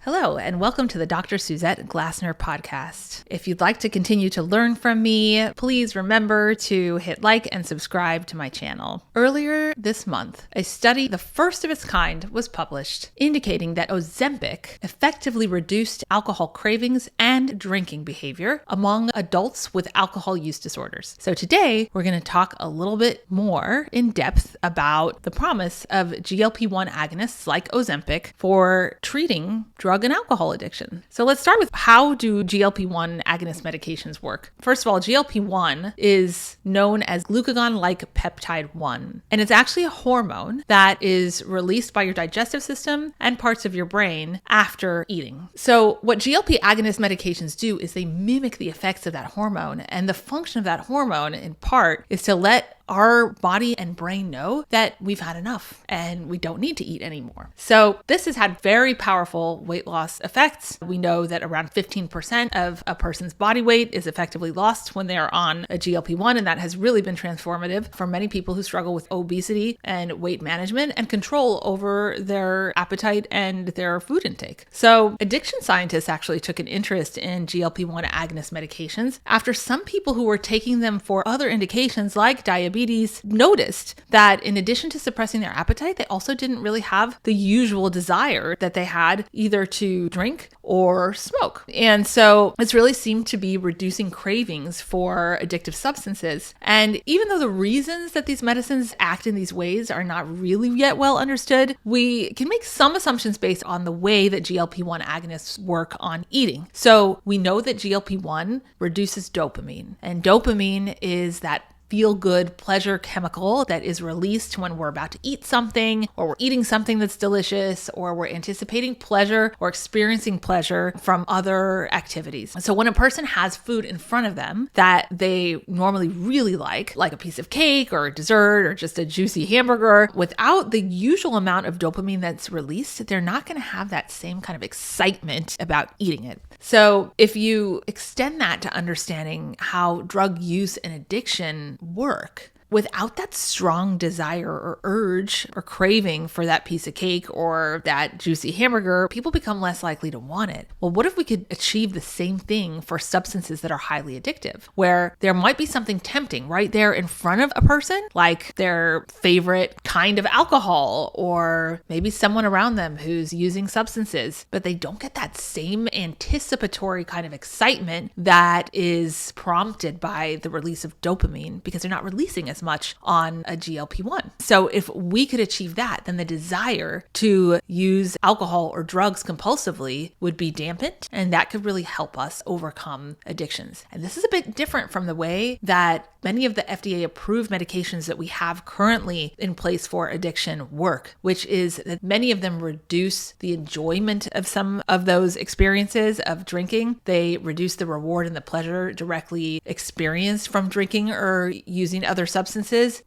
Hello, and welcome to the Dr. Suzette Glasner Podcast. If you'd like to continue to learn from me, please remember to hit like and subscribe to my channel. Earlier this month, a study, the first of its kind, was published indicating that Ozempic effectively reduced alcohol cravings and drinking behavior among adults with alcohol use disorders. So today, we're going to talk a little bit more in depth about the promise of GLP-1 agonists like Ozempic for treating drug and alcohol addiction. So let's start with, how do GLP-1 agonist medications work? First of all, GLP-1 is known as glucagon-like peptide 1, and it's actually a hormone that is released by your digestive system and parts of your brain after eating. So what GLP agonist medications do is they mimic the effects of that hormone, and the function of that hormone in part is to let our body and brain know that we've had enough and we don't need to eat anymore. So this has had very powerful weight loss effects. We know that around 15% of a person's body weight is effectively lost when they are on a GLP-1, and that has really been transformative for many people who struggle with obesity and weight management and control over their appetite and their food intake. So addiction scientists actually took an interest in GLP-1 agonist medications after some people who were taking them for other indications like diabetes noticed that in addition to suppressing their appetite, they also didn't really have the usual desire that they had either to drink or smoke. And so it's really seemed to be reducing cravings for addictive substances. And even though the reasons that these medicines act in these ways are not really yet well understood, we can make some assumptions based on the way that GLP-1 agonists work on eating. So we know that GLP-1 reduces dopamine, and dopamine is that feel-good pleasure chemical that is released when we're about to eat something, or we're eating something that's delicious, or we're anticipating pleasure or experiencing pleasure from other activities. So when a person has food in front of them that they normally really like a piece of cake or a dessert or just a juicy hamburger, without the usual amount of dopamine that's released, they're not going to have that same kind of excitement about eating it. So if you extend that to understanding how drug use and addiction work, without that strong desire or urge or craving for that piece of cake or that juicy hamburger, people become less likely to want it. Well, what if we could achieve the same thing for substances that are highly addictive, where there might be something tempting right there in front of a person, like their favorite kind of alcohol, or maybe someone around them who's using substances, but they don't get that same anticipatory kind of excitement that is prompted by the release of dopamine because they're not releasing as much on a GLP-1. So if we could achieve that, then the desire to use alcohol or drugs compulsively would be dampened, and that could really help us overcome addictions. And this is a bit different from the way that many of the FDA approved medications that we have currently in place for addiction work, which is that many of them reduce the enjoyment of some of those experiences of drinking. They reduce the reward and the pleasure directly experienced from drinking or using other substances.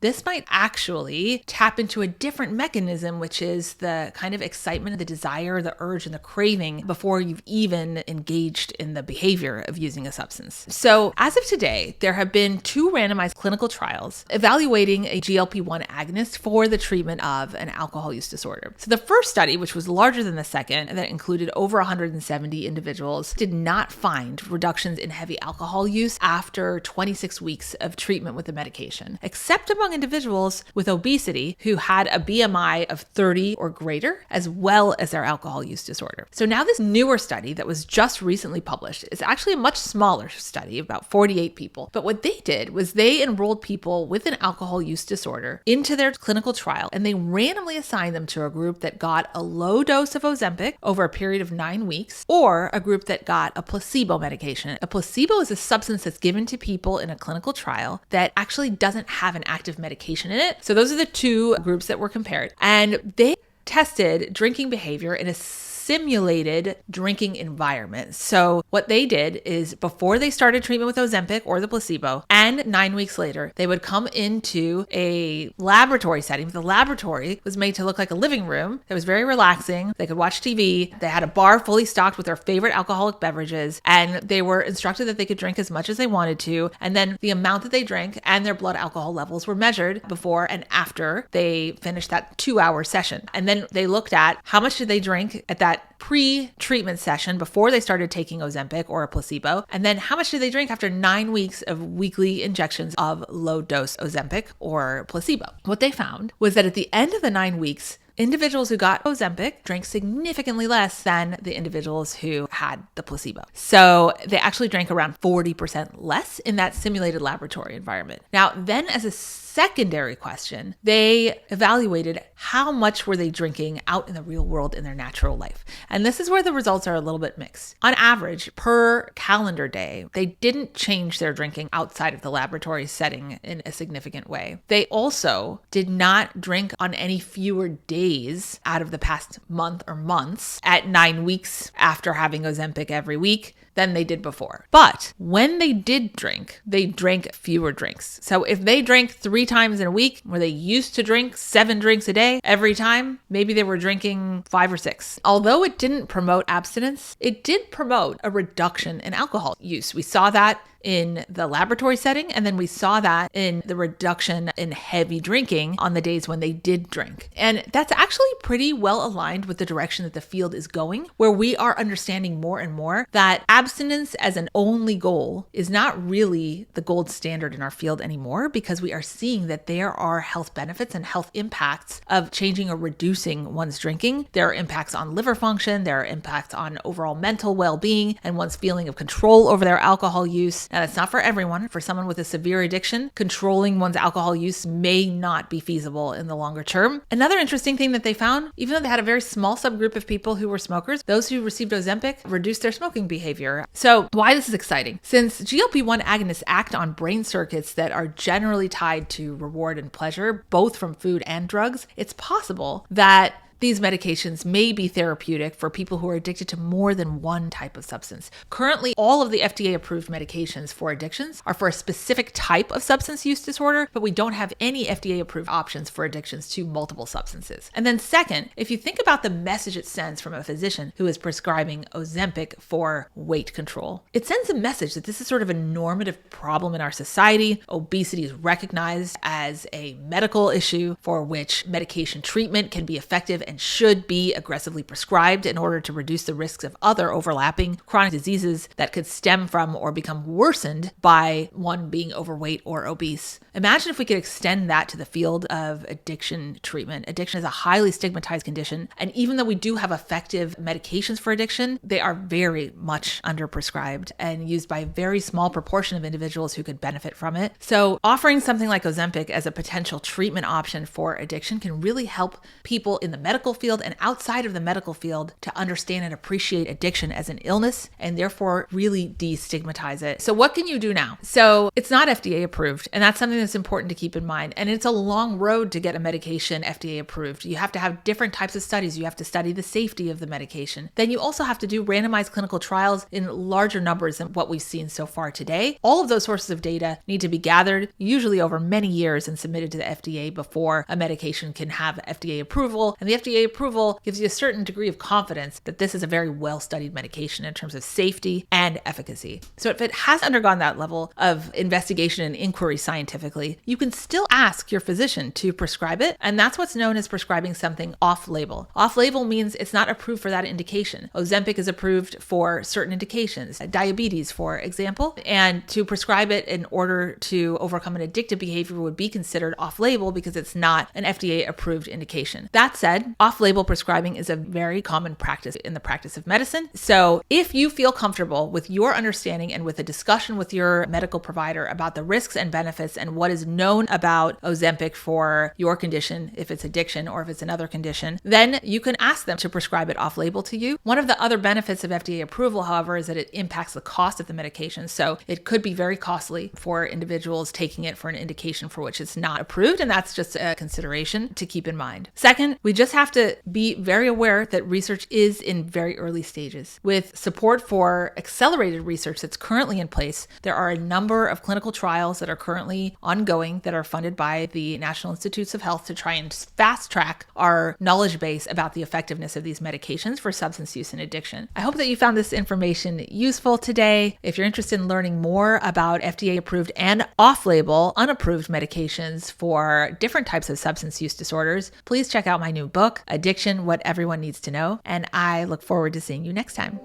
This might actually tap into a different mechanism, which is the kind of excitement, the desire, the urge, and the craving before you've even engaged in the behavior of using a substance. So as of today, there have been 2 randomized clinical trials evaluating a GLP-1 agonist for the treatment of an alcohol use disorder. So the first study, which was larger than the second, and that included over 170 individuals, did not find reductions in heavy alcohol use after 26 weeks of treatment with the medication, except among individuals with obesity who had a BMI of 30 or greater, as well as their alcohol use disorder. So now this newer study that was just recently published is actually a much smaller study, about 48 people. But what they did was they enrolled people with an alcohol use disorder into their clinical trial, and they randomly assigned them to a group that got a low dose of Ozempic over a period of 9 weeks, or a group that got a placebo medication. A placebo is a substance that's given to people in a clinical trial that actually doesn't have an active medication in it. So those are the 2 groups that were compared. And they tested drinking behavior in a simulated drinking environment. So what they did is, before they started treatment with Ozempic or the placebo, and 9 weeks later, they would come into a laboratory setting. The laboratory was made to look like a living room. It was very relaxing. They could watch TV. They had a bar fully stocked with their favorite alcoholic beverages, and they were instructed that they could drink as much as they wanted to. And then the amount that they drank and their blood alcohol levels were measured before and after they finished that 2-hour session. And then they looked at how much did they drink at that that pre-treatment session before they started taking Ozempic or a placebo, and then how much did they drink after 9 weeks of weekly injections of low-dose Ozempic or placebo. What they found was that at the end of the 9 weeks, individuals who got Ozempic drank significantly less than the individuals who had the placebo. So they actually drank around 40% less in that simulated laboratory environment. Now, then as a secondary question, they evaluated how much were they drinking out in the real world in their natural life. And this is where the results are a little bit mixed. On average, per calendar day, they didn't change their drinking outside of the laboratory setting in a significant way. They also did not drink on any fewer days out of the past month or months at 9 weeks after having Ozempic every week than they did before. But when they did drink, they drank fewer drinks. So if they drank 3 times in a week, where they used to drink 7 drinks a day every time, maybe they were drinking 5 or 6. Although it didn't promote abstinence, it did promote a reduction in alcohol use. We saw that in the laboratory setting, and then we saw that in the reduction in heavy drinking on the days when they did drink. And that's actually pretty well aligned with the direction that the field is going, where we are understanding more and more that abstinence as an only goal is not really the gold standard in our field anymore, because we are seeing that there are health benefits and health impacts of changing or reducing one's drinking. There are impacts on liver function, there are impacts on overall mental well-being and one's feeling of control over their alcohol use. Now, that's not for everyone. For someone with a severe addiction, controlling one's alcohol use may not be feasible in the longer term. Another interesting thing that they found, even though they had a very small subgroup of people who were smokers, those who received Ozempic reduced their smoking behavior. So why this is exciting? Since GLP-1 agonists act on brain circuits that are generally tied to reward and pleasure, both from food and drugs, it's possible that these medications may be therapeutic for people who are addicted to more than one type of substance. Currently, all of the FDA-approved medications for addictions are for a specific type of substance use disorder, but we don't have any FDA-approved options for addictions to multiple substances. And then second, if you think about the message it sends from a physician who is prescribing Ozempic for weight control, it sends a message that this is sort of a normative problem in our society. Obesity is recognized as a medical issue for which medication treatment can be effective and should be aggressively prescribed in order to reduce the risks of other overlapping chronic diseases that could stem from or become worsened by one being overweight or obese. Imagine if we could extend that to the field of addiction treatment. Addiction is a highly stigmatized condition, and even though we do have effective medications for addiction, they are very much underprescribed and used by a very small proportion of individuals who could benefit from it. So offering something like Ozempic as a potential treatment option for addiction can really help people in the medical field and outside of the medical field to understand and appreciate addiction as an illness and therefore really destigmatize it. So what can you do now? So it's not FDA approved, and that's something that's important to keep in mind. And it's a long road to get a medication FDA approved. You have to have different types of studies. You have to study the safety of the medication. Then you also have to do randomized clinical trials in larger numbers than what we've seen so far today. All of those sources of data need to be gathered, usually over many years, and submitted to the FDA before a medication can have FDA approval. And the FDA approval gives you a certain degree of confidence that this is a very well-studied medication in terms of safety and efficacy. So if it has undergone that level of investigation and inquiry scientifically, you can still ask your physician to prescribe it. And that's what's known as prescribing something off-label. Off-label means it's not approved for that indication. Ozempic is approved for certain indications, diabetes, for example, and to prescribe it in order to overcome an addictive behavior would be considered off-label because it's not an FDA-approved indication. That said, off-label prescribing is a very common practice in the practice of medicine. So if you feel comfortable with your understanding and with a discussion with your medical provider about the risks and benefits and what is known about Ozempic for your condition, if it's addiction or if it's another condition, then you can ask them to prescribe it off-label to you. One of the other benefits of FDA approval, however, is that it impacts the cost of the medication. So it could be very costly for individuals taking it for an indication for which it's not approved. And that's just a consideration to keep in mind. Second, we just have to be very aware that research is in very early stages. With support for accelerated research that's currently in place, there are a number of clinical trials that are currently ongoing that are funded by the National Institutes of Health to try and fast track our knowledge base about the effectiveness of these medications for substance use and addiction. I hope that you found this information useful today. If you're interested in learning more about FDA approved and off-label, unapproved medications for different types of substance use disorders, please check out my new book, book, Addiction: What Everyone Needs to Know. And I look forward to seeing you next time.